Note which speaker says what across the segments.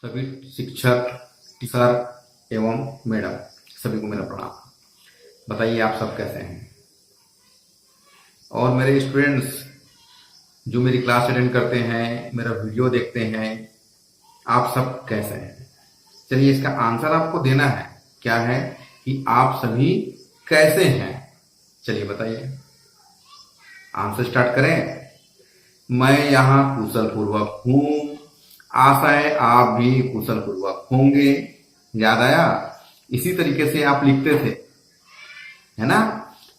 Speaker 1: सभी शिक्षक सर एवं मैडम सभी को मेरा प्रणाम। बताइए आप सब कैसे हैं और मेरे स्टूडेंट्स जो मेरी क्लास अटेंड करते हैं, मेरा वीडियो देखते हैं, आप सब कैसे हैं। चलिए इसका आंसर आपको देना है। क्या है कि आप सभी कैसे हैं। चलिए बताइए, आंसर स्टार्ट करें। मैं यहाँ कुशल पूर्वक हूँ, आशा है आप भी कुशल पूर्वक होंगे। याद आया? इसी तरीके से आप लिखते थे, है ना।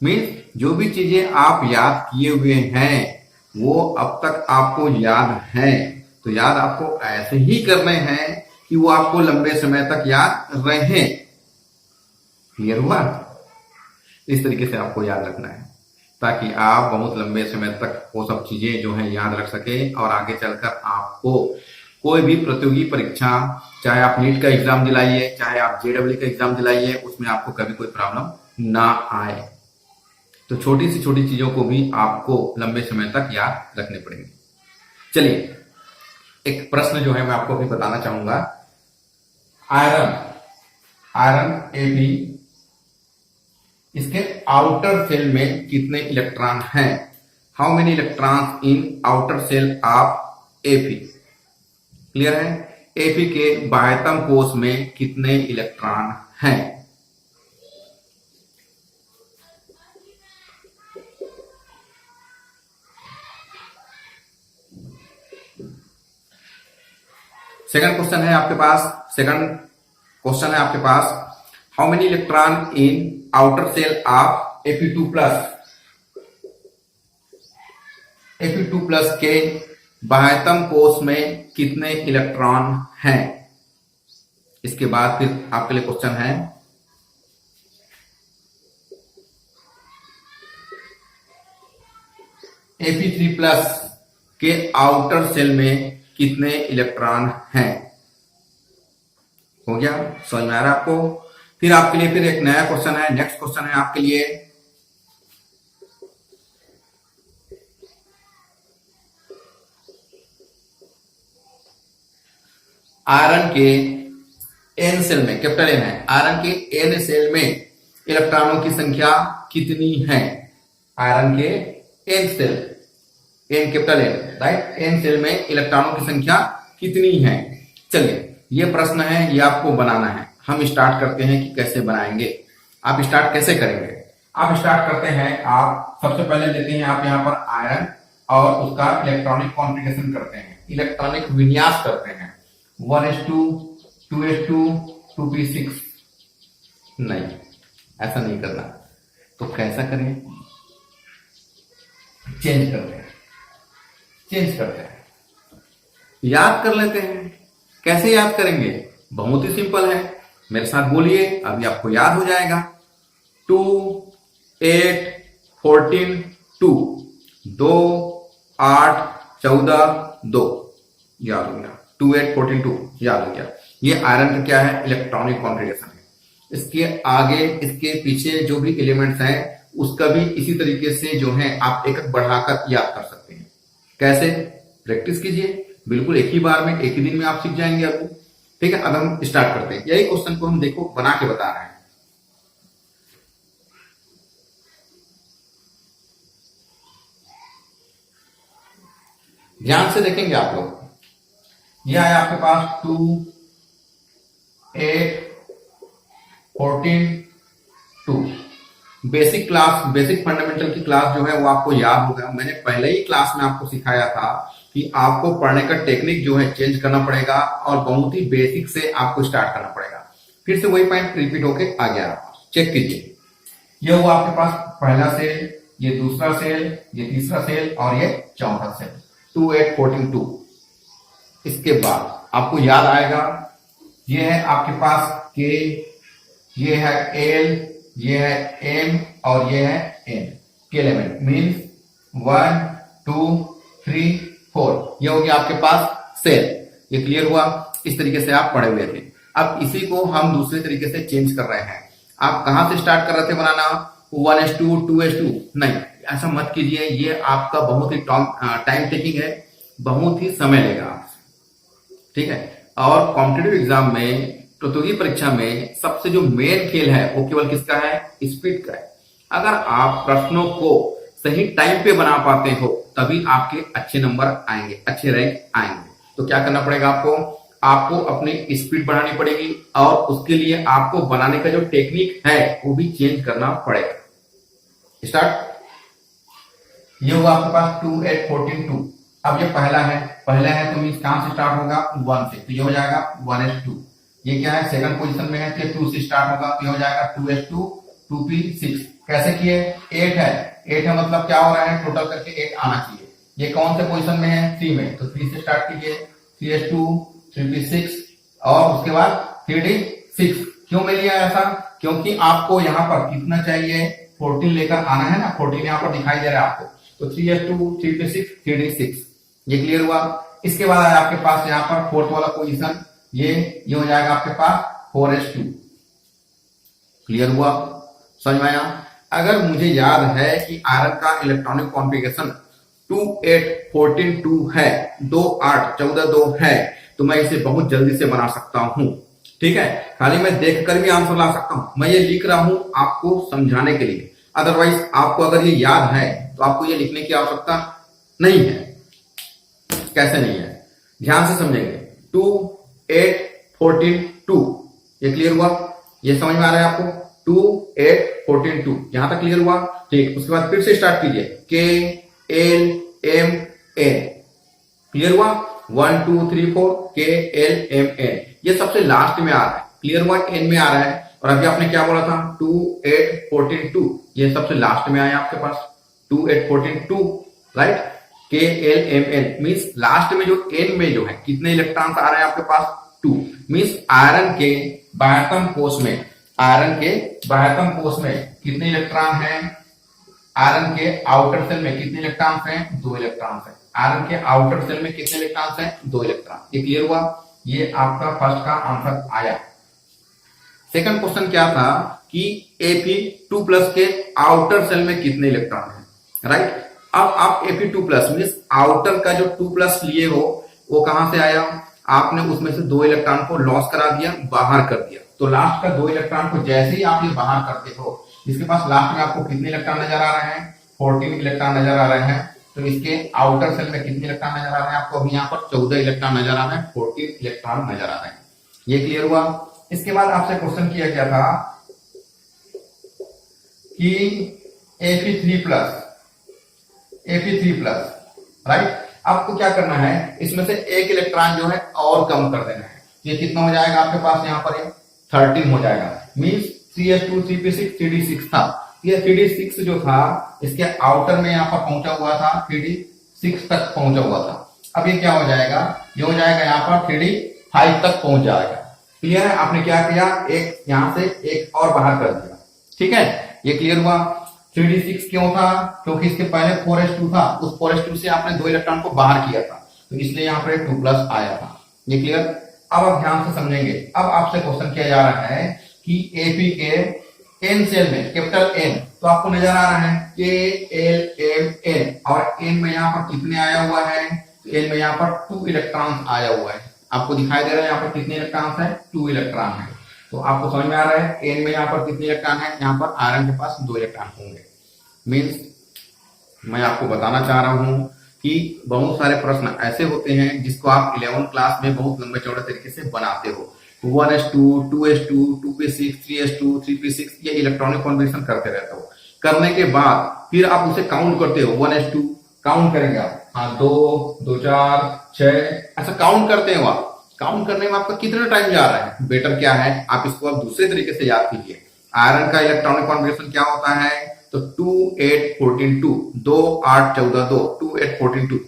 Speaker 1: मीन्स जो भी चीजें आप याद किए हुए हैं वो अब तक आपको याद है, तो याद आपको ऐसे ही करने हैं कि वो आपको लंबे समय तक याद रहे। क्लियर हुआ? इस तरीके से आपको याद रखना है ताकि आप बहुत लंबे समय तक वो सब चीजें जो है याद रख सके और आगे चलकर आपको कोई भी प्रतियोगी परीक्षा, चाहे आप नीट का एग्जाम दिलाइए, चाहे आप जेडब्ल्यू का एग्जाम दिलाइए, उसमें आपको कभी कोई प्रॉब्लम ना आए। तो छोटी सी छोटी चीजों को भी आपको लंबे समय तक याद रखने पड़ेंगे। चलिए एक प्रश्न जो है मैं आपको अभी बताना चाहूंगा। आयरन Ap, इसके आउटर सेल में कितने इलेक्ट्रॉन हैं? How many electrons in outer shell of Ap? Clear है? Ap के बाह्यतम कोश में कितने इलेक्ट्रॉन हैं? सेकंड क्वेश्चन है आपके पास, how many electron in outer shell of Ap2+? Ap2+ के बाह्यतम कोश में कितने इलेक्ट्रॉन हैं? इसके बाद फिर आपके लिए क्वेश्चन है Ap3+ के आउटर सेल में कितने इलेक्ट्रॉन हैं? हो गया? समझ में आ रहा है आपको? फिर आपके लिए फिर एक नया क्वेश्चन है, नेक्स्ट क्वेश्चन है आपके लिए, आयरन के एन सेल में, कैपिटल एन है, आयरन के एन सेल में इलेक्ट्रॉनों की संख्या कितनी है? आयरन के N shell, N capital N, right, N shell में इलेक्ट्रॉनों की संख्या कितनी है? चलिए ये प्रश्न है, ये आपको बनाना है। हम स्टार्ट करते हैं कि कैसे बनाएंगे। आप स्टार्ट कैसे करेंगे? आप स्टार्ट करते हैं, आप सबसे पहले लेते हैं आप यहाँ पर आयरन और उसका इलेक्ट्रॉनिक कॉन्फ़िगरेशन करते हैं, इलेक्ट्रॉनिक विन्यास करते हैं। 1s2, 2s2, 2p6। नहीं, ऐसा नहीं करना। तो कैसा करें? चेंज करते हैं, याद कर लेते हैं। कैसे याद करेंगे? बहुत ही सिंपल है, मेरे साथ बोलिए, अभी आपको याद हो जाएगा। 2, 8, 14, 2, 2, 8, 14, 2, याद हो गया। 2, 8, 14, 2 याद हो गया। ये आयरन का क्या है? इलेक्ट्रॉनिक कॉन्फ़िगरेशन है। इसके आगे इसके पीछे जो भी एलिमेंट्स हैं उसका भी इसी तरीके से जो है आप एक एक बढ़ाकर याद कर सकते हैं। कैसे? प्रैक्टिस कीजिए, बिल्कुल एक ही बार में, एक ही दिन में आप सीख जाएंगे अभी। ठीक है, अब हम स्टार्ट करते हैं। यही क्वेश्चन को हम देखो बना के बता रहे हैं। ध्यान से देखेंगे आप लोग। यह है आपके पास 2, 8, 14, 2। बेसिक क्लास, बेसिक फंडामेंटल की क्लास जो है वो आपको याद होगा। मैंने पहले ही क्लास में आपको सिखाया था कि आपको पढ़ने का टेक्निक जो है चेंज करना पड़ेगा और बहुत ही बेसिक से आपको स्टार्ट करना पड़ेगा। फिर से वही पॉइंट रिपीट होके आ गया। चेक कीजिए, ये हुआ आपके पास पहला सेल, ये दूसरा सेल, ये तीसरा सेल और ये चौथा सेल। 2, 8, 14, 2। इसके बाद आपको याद आएगा, ये है आपके पास के, ये है एल, ये है एम और ये है एन के एलिमेंट। मीन्स 1, 2, 3, 4, ये हो गया आपके पास सेल। ये क्लियर हुआ? इस तरीके से आप पढ़े हुए थे। अब इसी को हम दूसरे तरीके से चेंज कर रहे हैं। आप कहां से स्टार्ट कर रहे थे बनाना? 1s2, 2s2? नहीं, ऐसा मत कीजिए। ये आपका बहुत ही टाइम टेकिंग है, बहुत ही समय लेगा आपसे। ठीक है, और कॉम्पिटेटिव एग्जाम में, प्रतियोगी परीक्षा में सबसे जो मेन खेल है वो केवल किसका है? स्पीड का है। अगर आप प्रश्नों को सही टाइम पे बना पाते हो तभी आपके अच्छे नंबर आएंगे, अच्छे रैंक आएंगे। तो क्या करना पड़ेगा आपको? आपको अपनी स्पीड बढ़ानी पड़ेगी और उसके लिए आपको बनाने का जो टेक्निक है वो भी चेंज करना पड़ेगा। स्टार्ट। ये होगा आपके पास 2 8 14 2। अब ये पहला है तो मीन्स कहां से स्टार्ट होगा? 1 से, तो ये हो जाएगा 1s2। ये क्या है? सेकंड पोजीशन में है तो 2 से स्टार्ट होगा तो ये हो जाएगा 2s2 2p6। कैसे किए? 8 है मतलब क्या हो रहा है? टोटल करके 8 आना चाहिए। ये कौन से पोजीशन में है? 3 में, तो 3 से स्टार्ट कीजिए। 3s2 3p6 और उसके बाद 3d6। क्यों मैं लिया ऐसा? क्योंकि आपको यहाँ पर कितना चाहिए? 14 लेकर आना है ना, 14 यहाँ पर दिखाई दे रहा है आपको। तो 3s2 3p6 3d6 ये क्लियर हुआ। इसके बाद आया आपके पास यहाँ पर फोर्थ वाला पोजीशन, ये हो जाएगा आपके पास 4s2। क्लियर हुआ? समझ में आया? अगर मुझे याद है कि आयरन का इलेक्ट्रॉनिक कॉन्फ़िगरेशन 2 8 14 2 है, 2 8 14 2 है, तो मैं इसे बहुत जल्दी से बना सकता हूं। ठीक है, खाली मैं देखकर भी आंसर ला सकता हूं। मैं ये लिख रहा हूं आपको समझाने के लिए। अदरवाइज आपको अगर ये याद है तो आपको ये लिखने की आवश्यकता नहीं है। कैसे नहीं है? ध्यान से समझेंगे। 2 8 14 2 ये क्लियर हुआ? ये समझ में आ रहा है आपको? 2 8 14 2 यहां तक क्लियर हुआ? ठीक। उसके बाद फिर से स्टार्ट कीजिए। के एल एम एन क्लियर हुआ? 1 2 3 4 के एल एम एन ये सबसे लास्ट में आ रहा है। क्लियर हुआ? एन में आ रहा है। और अभी आपने क्या बोला था? 2 8 14 2 ये सबसे लास्ट में आया आपके पास 2 8 14 2 right. K L M N means last में जो एन में जो है कितने इलेक्ट्रॉन्स आ रहे हैं आपके पास? 2 मीन्स आयरन के बाह्यतम कोष में, आयरन के बाह्यतम कोष में कितने इलेक्ट्रॉन हैं? आयरन के आउटर सेल में कितने इलेक्ट्रॉन्स हैं? 2 इलेक्ट्रॉन्स हैं। आयरन के आउटर सेल में कितने इलेक्ट्रॉन्स हैं? 2 इलेक्ट्रॉन। ये क्लियर हुआ? ये आपका फर्स्ट का आंसर आया। सेकंड क्वेश्चन क्या था कि Fe2+ के आउटर सेल में कितने इलेक्ट्रॉन हैं? राइट। अब आप Fe2+ मींस आउटर का जो 2+ लिए हो वो कहां से आया? आपने उसमें से 2 इलेक्ट्रॉन को लॉस करा दिया, बाहर कर दिया। तो लास्ट का 2 इलेक्ट्रॉन को जैसे ही आप ये बाहर करते हो, इसके पास लास्ट में आपको कितने इलेक्ट्रॉन नजर आ रहे हैं? 14 इलेक्ट्रॉन नजर आ रहे हैं। तो इसके आउटर सेल में कितने इलेक्ट्रॉन नजर आ रहे हैं आपको? अभी यहाँ पर 14 इलेक्ट्रॉन नजर आ रहे हैं, 14 इलेक्ट्रॉन नजर आ रहे हैं। ये क्लियर हुआ? इसके बाद आपसे क्वेश्चन किया गया था कि Fe3+ राइट। आपको क्या करना है? इसमें से एक इलेक्ट्रॉन जो है और कम कर देना है। ये कितना हो जाएगा आपके पास? यहाँ पर 13 हो जाएगा। मीन्स 3s2 3p6 3d6 था। ये 3d6 जो था इसके आउटर में यहाँ पर पहुंचा हुआ था, 3d6 तक पहुंचा हुआ था। अब ये क्या हो जाएगा? ये हो जाएगा यहाँ पर 3d5 तक पहुंच जाएगा। क्लियर है? आपने क्या किया? एक यहां से एक और बाहर कर दिया। ठीक है, ये क्लियर हुआ? 3d6 क्यों था? क्योंकि इसके पहले 4s2 था, उस 4s2 से आपने 2 इलेक्ट्रॉन को बाहर किया था, तो इसलिए यहाँ पर 2+ आया था। ये क्लियर? अब आप ध्यान से समझेंगे। अब आपसे क्वेश्चन किया जा रहा है कि Fe के एन सेल में, कैपिटल एन, तो आपको नजर आ रहा है के एल एम एन, और एन में यहाँ पर कितने आया हुआ है? एन में यहाँ पर 2 इलेक्ट्रॉन आया हुआ है। आपको दिखाई दे रहा है यहाँ पर कितने इलेक्ट्रॉन है? 2 इलेक्ट्रॉन है। तो आपको समझ में आ रहा है एन में यहाँ पर कितने इलेक्ट्रॉन है? यहाँ पर आयरन के पास 2 इलेक्ट्रॉन होंगे। मीन्स मैं आपको बताना चाह रहा हूं कि बहुत सारे प्रश्न ऐसे होते हैं जिसको आप 11th क्लास में बहुत लंबे चौड़े तरीके से बनाते हो। 1s2 2s2 2p6 3s2 3p6 ये इलेक्ट्रॉनिक कॉन्बिनेशन करते रहते हो। करने के बाद फिर आप उसे काउंट करते हो। 1s2 काउंट करेंगे आप, हाँ 2 2 4 6 ऐसा काउंट करते हो आप। काउंट करने में आपका कितना टाइम जा रहा है? बेटर क्या है, आप इसको आप दूसरे तरीके से याद कीजिए। आयरन का इलेक्ट्रॉनिक कॉन्बिनेशन क्या होता है? तो 2 8 14 2 2 8 14 2 2 8 14 2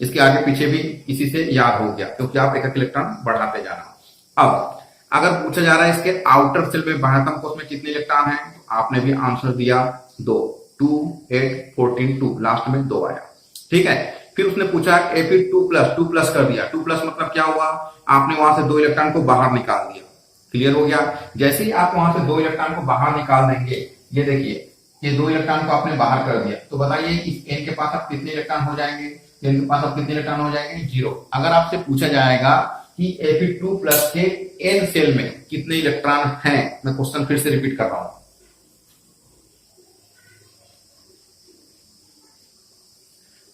Speaker 1: इसके आगे पीछे भी इसी से याद हो गया, क्योंकि आप एक इलेक्ट्रॉन बढ़ाते जा रहे हो। अब अगर पूछा जा रहा है इसके आउटर सेल में बाह्यतम कोष में कितने इलेक्ट्रॉन है, तो आपने भी आंसर दिया 2 2 8 14 2 लास्ट में 2 आया। ठीक है, फिर उसने पूछा Fe2+ कर दिया। 2+ मतलब क्या हुआ? आपने वहां से 2 इलेक्ट्रॉन को बाहर निकाल दिया। क्लियर हो गया? जैसे ही आप वहां से 2 इलेक्ट्रॉन को बाहर निकाल देंगे, ये देखिए ये 2 इलेक्ट्रॉन को आपने बाहर कर दिया, तो बताइए इस एन के पास अब कितने इलेक्ट्रॉन हो जाएंगे? एन के पास अब कितने इलेक्ट्रॉन हो जाएंगे? 0। अगर आपसे पूछा जाएगा कि Fe2 प्लस के n सेल में कितने इलेक्ट्रॉन हैं। मैं क्वेश्चन फिर से रिपीट कर रहा हूं।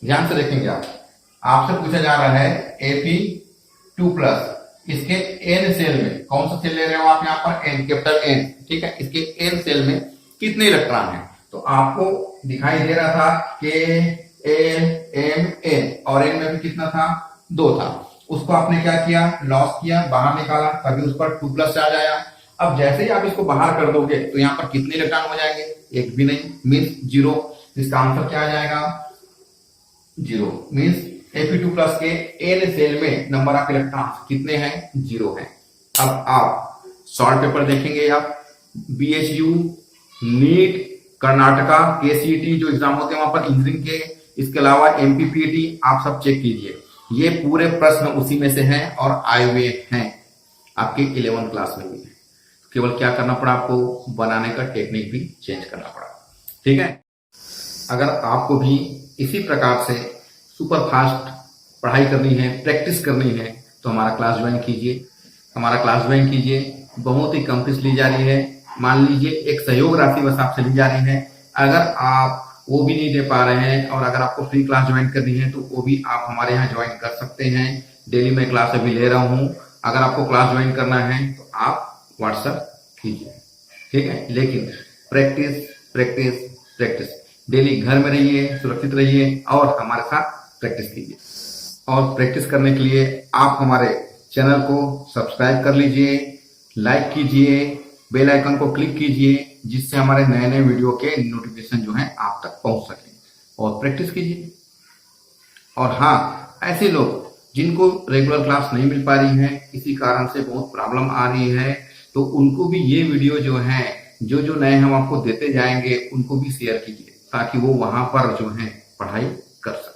Speaker 1: ध्यान से देखेंगे आप, आपसे पूछा जा रहा है Fe2 प्लस इसके n सेल में, कौन सा सेल ले रहे हो आप यहाँ पर, n, कैपिटल N, ठीक है, इसके n सेल में कितने इलेक्ट्रॉन हैं। तो आपको दिखाई दे रहा था कि L M N, और N में भी कितना था, 2 था। उसको आपने क्या किया, लॉस किया, बाहर निकाला, तभी उस पर 2 प्लस आ जाया। अब जैसे ही आप इसको बाहर कर दोगे तो यहाँ पर कितने इलेक्ट्रॉन हो जाएंगे, एक भी नहीं, मीन्स 0। इसका आंसर क्या आ जाएगा, 0। मीन्स Fe2 प्लस के n सेल में नंबर ऑफ इलेक्ट्रॉन कितने हैं, 0 है। अब आप शॉर्ट पेपर देखेंगे, आप BHU, नीट, कर्नाटका, KCET जो एग्जाम होते हैं वहां पर इंजीनियरिंग के, इसके अलावा MPPT, आप सब चेक कीजिए, ये पूरे प्रश्न उसी में से हैं और आए हुए हैं, आपके 11th क्लास में भी है। केवल क्या करना पड़ा आपको, बनाने का टेक्निक भी चेंज करना पड़ा, ठीक है। अगर आपको भी इसी प्रकार से सुपर फास्ट पढ़ाई करनी है, प्रैक्टिस करनी है, तो हमारा क्लास ज्वाइन कीजिए। हमारा क्लास ज्वाइन कीजिए, बहुत ही कम फीस ली जा रही है। मान लीजिए एक सहयोग राशि बस आपसे ली जा रही है। अगर आप वो भी नहीं दे पा रहे हैं और अगर आपको फ्री क्लास ज्वाइन करनी है तो वो भी आप हमारे यहाँ ज्वाइन कर सकते हैं। डेली मैं क्लास अभी ले रहा हूँ, अगर आपको क्लास ज्वाइन करना है तो आप व्हाट्सएप कीजिए, ठीक है। लेकिन प्रैक्टिस प्रैक्टिस प्रैक्टिस, डेली घर में रहिए, सुरक्षित रहिए और हमारे साथ प्रैक्टिस कीजिए। और प्रैक्टिस करने के लिए आप हमारे चैनल को सब्सक्राइब कर लीजिए, लाइक कीजिए, बेल आइकन को क्लिक कीजिए, जिससे हमारे नए नए वीडियो के नोटिफिकेशन जो हैं आप तक पहुंच सके, और प्रैक्टिस कीजिए। और हाँ, ऐसे लोग जिनको रेगुलर क्लास नहीं मिल पा रही है, किसी कारण से बहुत प्रॉब्लम आ रही है, तो उनको भी ये वीडियो जो है, जो नए हम आपको देते जाएंगे, उनको भी शेयर कीजिए, ताकि वो वहां पर जो है पढ़ाई कर सके।